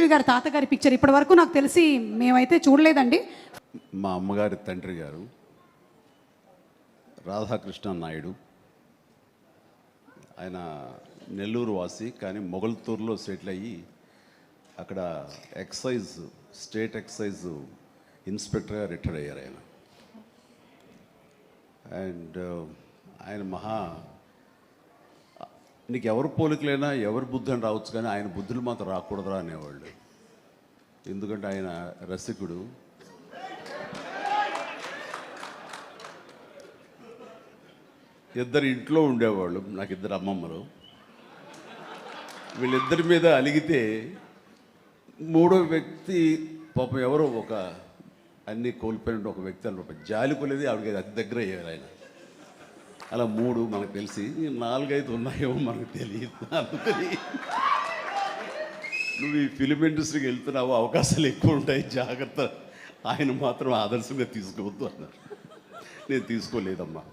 చిరంజీవి గారి తాతగారి పిక్చర్ ఇప్పటి వరకు నాకు తెలిసి మేమైతే చూడలేదండి. మా అమ్మగారి తండ్రి గారు రాధాకృష్ణ నాయుడు, ఆయన నెల్లూరు వాసి, కానీ మొగల్తూరులో సెటిల్ అయ్యి అక్కడ స్టేట్ ఎక్సైజ్ ఇన్స్పెక్టర్గా రిటైర్ అయ్యారు ఆయన. అండ్ ఆయన నీకు ఎవరు పోలికలైనా ఎవరి బుద్ధి అని రావచ్చు, కానీ ఆయన బుద్ధులు మాత్రం రాకూడదురా అనేవాళ్ళు. ఎందుకంటే ఆయన రసికుడు. ఇద్దరు ఇంట్లో ఉండేవాళ్ళు, నాకు ఇద్దరు అమ్మమ్మలు. వీళ్ళిద్దరి మీద అలిగితే మూడో వ్యక్తి పాపం ఎవరో అన్నీ కోల్పోయిన ఒక వ్యక్తి అన్నమాట, జాలి కొలేది ఆవిడకి అతి దగ్గర అయ్యారు ఆయన. అలా 3 మనకు తెలిసి 4-5 ఉన్నాయేమో మనకు తెలియదు. అందుకని నువ్వు ఈ ఫిలిం ఇండస్ట్రీకి వెళ్తున్నావు, అవకాశాలు ఎక్కువ ఉంటాయి, జాగ్రత్త, ఆయన మాత్రం ఆదర్శంగా తీసుకోవద్దు అన్నారు. నేను తీసుకోలేదమ్మా.